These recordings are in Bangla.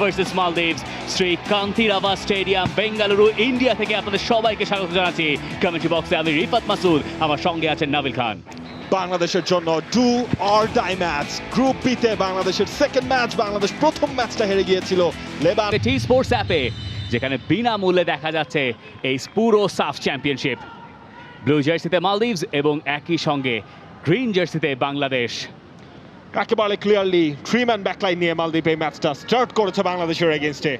Versus Maldives Sri Kanteerava stadium Bengaluru India থেকে আপনাদের সবাইকে স্বাগত জানাচ্ছি। কমেন্ট্রি বক্সে আমি রিফাত মাসুদ, আমার সঙ্গে আছেন নাবিল খান। বাংলাদেশের জন্য do or die match. Group বিতে বাংলাদেশের সেকেন্ড ম্যাচ, বাংলাদেশ প্রথম ম্যাচটা হেরে গিয়েছিল লেবানন। টি স্পোর্টস অ্যাপে যেখানে বিনামূল্যে দেখা যাচ্ছে এই পুরো সাফ চ্যাম্পিয়নশিপ। ব্লু জার্সিতে মালদ্বীপস এবং একই সঙ্গে গ্রিন জার্সিতে বাংলাদেশ। একেবারে ক্লিয়ারলি থ্রি ম্যান ব্যাকলাইন নিয়ে মালদ্বীপ এই ম্যাচটা স্টার্ট করেছে বাংলাদেশের এগেইনস্টে।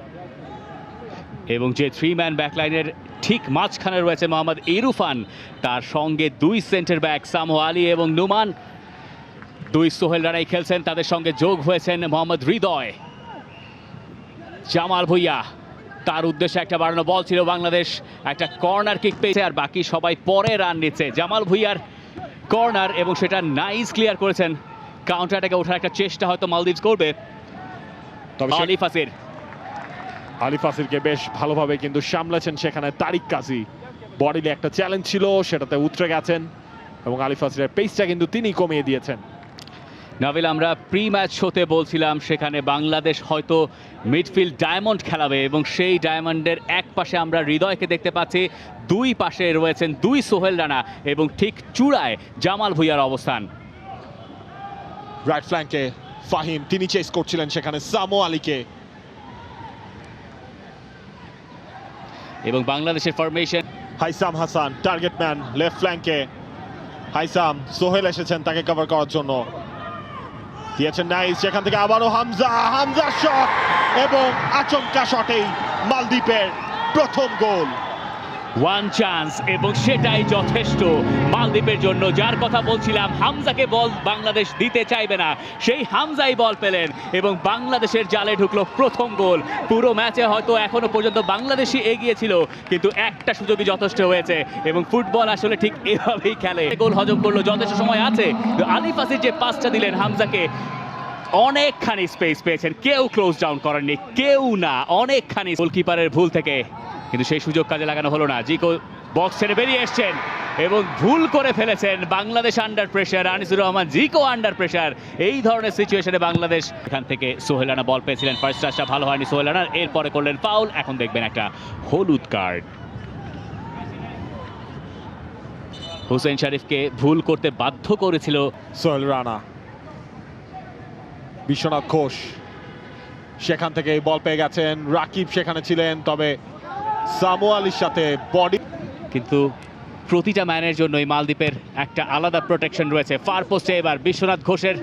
এবং যে থ্রি ম্যান ব্যাকলাইনের ঠিক মাঝখানে রয়েছে মোহাম্মদ ইরফান, তার সঙ্গে দুই সেন্টার ব্যাক সামো আলী এবং নুমান, দুই সোহেল রানাই খেলছেন, তাদের সঙ্গে যোগ হয়েছেন মোহাম্মদ হৃদয়। জামাল ভুঁইয়া, তার উদ্দেশ্যে একটা বাড়ানো বল ছিল, বাংলাদেশ একটা কর্নার কিক পেয়েছে আর বাকি সবাই পরে রান নিচ্ছে। জামাল ভুঁইয়ার কর্নার এবং সেটা নাইস ক্লিয়ার করেছেন। কাউন্টার অ্যাটাকে ওঠার একটা চেষ্টা হয়তো মালদ্বীপস করবে। তবে আলিফ আসিরকে বেশ ভালোভাবে কিন্তু সামলেছেন সেখানে তারিক কাজী। বডিতে একটা চ্যালেঞ্জ ছিল, সেটাতে উতরে গেছেন এবং আলিফ আসিরের পেসটা কিন্তু তিনি কমিয়ে দিয়েছেন। নাবিল, আমরা প্রি ম্যাচ শোতে বলছিলাম সেখানে বাংলাদেশ হয়তো মিডফিল্ড ডায়মন্ড খেলাবে এবং সেই ডায়মন্ডের এক পাশে আমরা হৃদয়কে দেখতে পাচ্ছি, দুই পাশে রয়েছেন দুই সোহেল রানা এবং ঠিক চূড়ায় জামাল ভুঁইয়ার অবস্থান। রাইট ফ্ল্যাঙ্কে ফাহিম, তিনি চেস করছিলেন সেখানে সামো আলীকে। এবং বাংলাদেশের formation, Haisam Hasan target man left ফ্ল্যাঙ্কে। হাইসাম, সোহেল এসেছেন তাকে কভার করার জন্য, দিয়েছেন নাইস, সেখান থেকে আবারও হামজা শট এবং আচমকা শটেই মালদ্বীপের প্রথম গোল। ওয়ান চান্স এবং সেটাই যথেষ্ট মালদ্বীপের জন্য। যার কথা বলছিলাম, হামজাকে বল বাংলাদেশ দিতে চাইবে না, সেই হামজাই বল পেলেন এবং বাংলাদেশের জালে ঢুকলো প্রথম গোল। পুরো ম্যাচে হয়তো এখনো পর্যন্ত বাংলাদেশই এগিয়ে ছিল, কিন্তু একটা সুযোগই যথেষ্ট হয়েছে এবং ফুটবল আসলে ঠিক এভাবেই খেলে। গোল হজম করলো, যথেষ্ট সময় আছে। আলিফ আসির যে পাসটা দিলেন হামজাকে, অনেকখানি স্পেস পেয়েছেন, কেউ ক্লোজ ডাউন করেননি, কেউ না, অনেকখানি। গোলকিপারের ভুল থেকে কিন্তু সেই সুযোগ কাজে লাগানো হলো না। জিকো বক্স ছেড়ে বেরিয়ে এসছেন এবং ভুল করে ফেলেছেন। Bangladesh under pressure, Anisur Rahman Zico under pressure. এই ধরনের সিচুয়েশনে বাংলাদেশ, এখান থেকে সোহেল রানা বল পেয়েছিলেন, ফার্স্ট টাচটা ভালো হয়নি সোহেল রানার, এরপরে করলেন ফাউল। এখন দেখবেন একটা হলুদ কার্ড। হুসেন শরীফকে ভুল করতে বাধ্য করেছিল সোহেল রানা। বিশ্বনাথ ঘোষ সেখান থেকে বল পেয়ে গেছেন, রাকিব সেখানে ছিলেন, তবে সামো আলীর সাথে বডি। কিন্তু প্রতিটা ম্যানের জন্যই মালদ্বীপের একটা আলাদা প্রোটেকশন রয়েছে। ফার পোস্টে এবার বিশ্বনাথ ঘোষের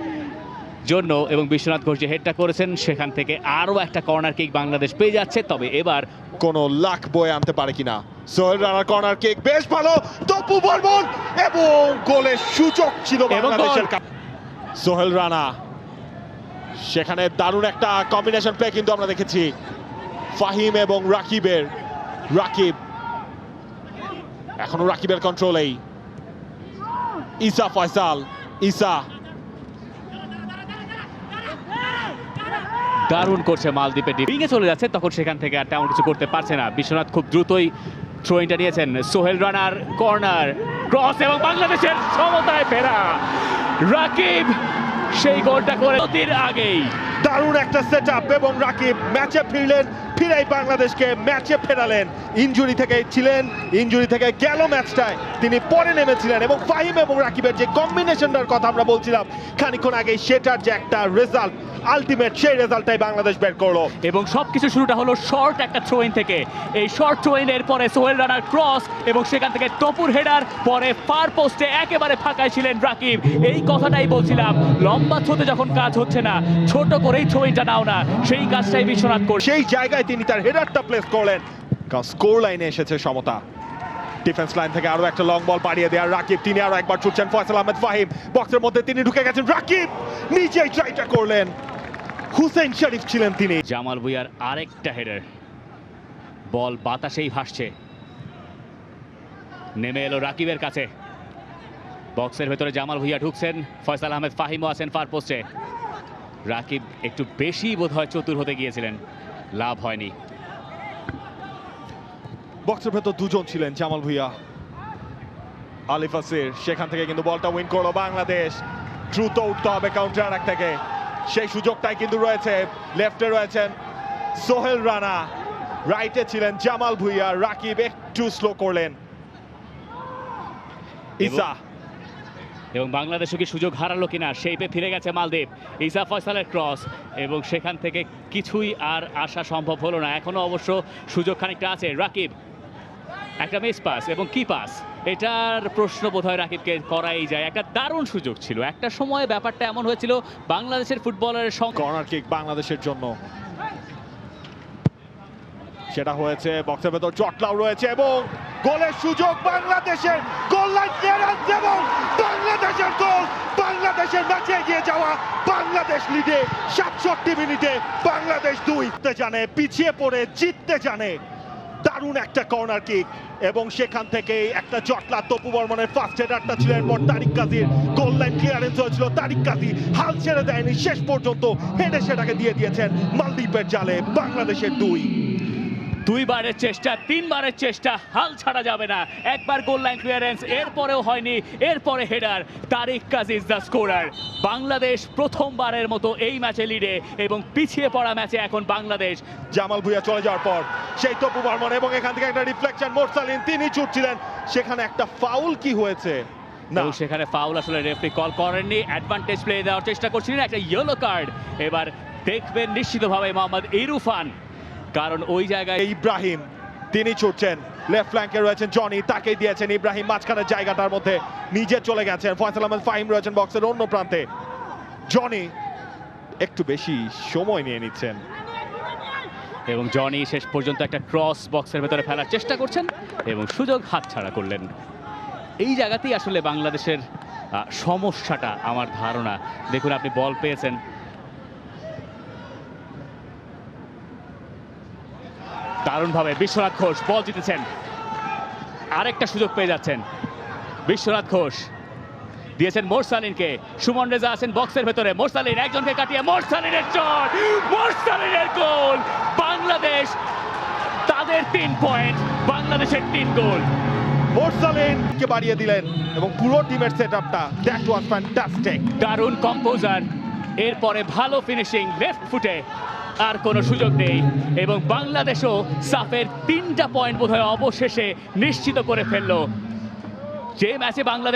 জন্য, এবং বিশ্বনাথ ঘোষ যে হেডটা করেছেন সেখান থেকে আরও একটা কর্নার কিক বাংলাদেশ পেয়ে যাচ্ছে। তবে এবার কোনো লাখ বয়ে আনতে পারে কিনা। সোহেল রানার কর্নার কিক বেশ ভালো, তপু বর্মন এবং গোলের সুযোগ ছিল বাংলাদেশের। সোহেল রানা সেখানে দারুণ একটা কম্বিনেশন প্লে কিন্তু আমরা দেখেছি ফাহিম এবং রাকিবের। রাকিব, এখনো রাকিবের কন্ট্রোলেই ইসা ফয়সাল। ইসা দারুণ করছে মালদ্বীপের, ডিপিংয়ে চলে যাচ্ছে, তখন সেখান থেকে আর তেমন কিছু করতে পারছে না। বিশ্বনাথ খুব দ্রুতই থ্রোইনটা নিয়েছেন। সোহেল রানার কর্নার ক্রস এবং বাংলাদেশের সমতায় ফেরা রাকিব সেই গোলটা করে অতির আগেই। দারুণ একটা সেট আপ এবং রাকিব ম্যাচে ফিরলেন, ফিরেই বাংলাদেশকে ম্যাচে ফেরালেন। ইনজুরি থেকে ছিলেন, ইনজুরি থেকে গেল ম্যাচটায়, তিনি পরে নেমেছিলেন এবং ফাহিম এবং রাকিবের যে কম্বিনেশনটার কথা আমরা বলছিলাম খানিকক্ষণ আগে, সেটার যে একটা রেজাল্ট, আলটিমেট সেই রেজাল্টটাই বাংলাদেশ বের করলো। এবং সবকিছু শুরুটা হলো শর্ট একটা থ্রোইন থেকে। এই শর্ট থ্রোইনের পরে সোহেল রানার ক্রস এবং সেখান থেকে টপুর হেডার, পরে ফার পোস্টে একেবারে ফাঁকায় ছিলেন রাকিব। এই কথাটাই বলছিলাম, লম্বা থ্রোতে যখন কাজ হচ্ছে না, ছোট করেই থ্রোইনটা নাও না, সেই কাজটাই বিশ্বনাথ করে সেই জায়গায় তিনি তার হেডারটা প্লেস করলেন। কারণ স্কোর লাইনে এসেছে সমতা। ডিফেন্স লাইন থেকে আরো একটা লং বল পাড়িয়ে দেওয়ার রাকিব, তিনি আরো একবার ছুটছেন। ফয়সাল আহমেদ ফাহিম বক্সের মধ্যে তিনি ঢুকে গেছেন, রাকিব নিজেই ট্রাইটা করলেন। হুসেন শরীফ ছিলেন তিনি। জামাল ভুঁইয়ার আরেকটা হেডার, বল বাতাসেই ভাসছে, নেমে এলো রাকিবের কাছে। বক্সের ভেতরে জামাল ভুঁইয়া ঢুকছেন, ফয়সাল আহমেদ ফাহিমও আছেন ফার পোস্টে। রাকিব একটু বেশি বোধহয় চতুর হতে গিয়েছিলেন, লাভ হয়নি। বক্সের ভেতর দুজন ছিলেন, জামাল ভুঁইয়া, আলিফ আসির। সেখান থেকে কিন্তু বলটা উইন করলো বাংলাদেশ। দ্রুত উঠতে হবে কাউন্টার অ্যাটাক থেকে, সেই সুযোগটাই কিন্তু রয়েছে। লেফটে রয়েছেন সোহেল রানা, রাইটে ছিলেন জামাল ভুঁইয়া, রাকিব একটু স্লো করলেন। ইসা, এবং বাংলাদেশও কি সুযোগ হারালো কিনা, শেপে ফিরে গেছে মালদ্বীপ। ইসা ফয়সালের ক্রস, এবং সেখান থেকে কিছুই আর আসা সম্ভব হলো না। এখনো অবশ্য সুযোগ খানিকটা আছে। রাকিব, একটা মিস পাস, এবং কি পাস, এটার প্রশ্ন বোধহয় রাকিবকে করাই যায়। একটা দারুণ সুযোগ ছিল, একটা সময় ব্যাপারটা এমন হয়েছিল বাংলাদেশের ফুটবলের সঙ্গে। কর্নার কিক বাংলাদেশের জন্য, সেটা হয়েছে। বক্সের ভেতর জটলাও রয়েছে এবং গোলের সুযোগ বাংলাদেশের। গোল লাইন ক্লিয়ারেন্স এবং বাংলাদেশের গোল। বাংলাদেশের ম্যাচে এগিয়ে যাওয়া, বাংলাদেশ লিডে 67 মিনিটে। বাংলাদেশ 2 জানে, পিছিয়ে পড়ে জিততে জানে। দারুণ একটা কর্নার কিক, এবং সেখান থেকে একটা জটলা। তপু বর্মনের ফার্স্ট হেডারটা ছিল, এরপর তারিক কাজীর গোল লাইন ক্লিয়ারেন্স হয়েছিল। তারিক কাজী হাল ছেড়ে দেয়নি, শেষ পর্যন্ত হেডে সেটাকে দিয়ে দিয়েছেন মালদ্বীপের জালে। বাংলাদেশের 2। দুইবারের চেষ্টা, তিনবারের চেষ্টা, হাল ছাড়া যাবে না। একবার গোল লাইন ক্লিয়ারেন্স, এরপরেও হয়নি, এরপরে header. Tariq Kazi is the scorer. Bangladesh প্রথমবারের মতো এই ম্যাচে লিডে, এবং পিছিয়ে পড়া ম্যাচে এখন বাংলাদেশ। জামাল ভুঁইয়া চলে যাওয়ার পর সেই তপু বর্মন, এবং এখান থেকে একটা রিফ্লেকশন। মোরসালিন তিনি ছুটছিলেন, সেখানে একটা ফাউল কি হয়েছে না, এবং সেখানে ফাউল আসলে রেফারি কল করেননি। অ্যাডভান্টেজ প্লে দেওয়ার চেষ্টা করছিলেন, একটা ইয়েলো কার্ড এবার দেখবেন নিশ্চিতভাবে মোহাম্মদ ইরফান, কারণ ওই জায়গায় ইব্রাহিম তিনি ছুটছেন। লেফট ফ্ল্যাঙ্কে রয়েছেন জনি, তাকেই দিয়েছেন ইব্রাহিম। মাঝখানের জায়গাটার মধ্যে নিজে চলে গেছেন। ফয়সাল আহমেদ ফাহিম রয়েছেন বক্সের অন্য প্রান্তে। জনি একটু বেশি সময় নিয়ে নিচ্ছেন, এবং জনি শেষ পর্যন্ত একটা ক্রস বক্সের ভেতরে ফেলার চেষ্টা করছেন, এবং সুযোগ হাতছাড়া করলেন। এই জায়গাতেই আসলে বাংলাদেশের সমস্যাটা আমার ধারণা। দেখুন, আপনি বল পেয়েছেন, দারুণভাবে বিশ্বনাথ ঘোষ বল জিতেছেন, আরেকটা সুযোগ পেয়ে যাচ্ছেন। বিশ্বনাথ ঘোষ দিয়েছেন মোরসালিনকে, সুমন রেজা আছেন বক্সের ভেতরে। মোরসালিন একজনকে কাটিয়ে, মোরসালিনের চট, মোরসালিনের গোল। বাংলাদেশ তাদের 3 পয়েন্ট, বাংলাদেশের 3 গোল। মোরসালিনকে বাড়িয়ে দিলেন, এবং পুরো টিমের সেটআপটা দ্যাট ওয়াজ ফ্যান্টাস্টিক। দারুণ কম্পোজার, এরপরে ভালো ফিনিশিং লেফট ফুটে, আর কোনো সুযোগ নেই। এবং বাংলাদেশও সাফের 3টা পয়েন্ট বোধহয় অবশেষে নিশ্চিত করে ফেললো। যে ম্যাচে বাংলাদেশ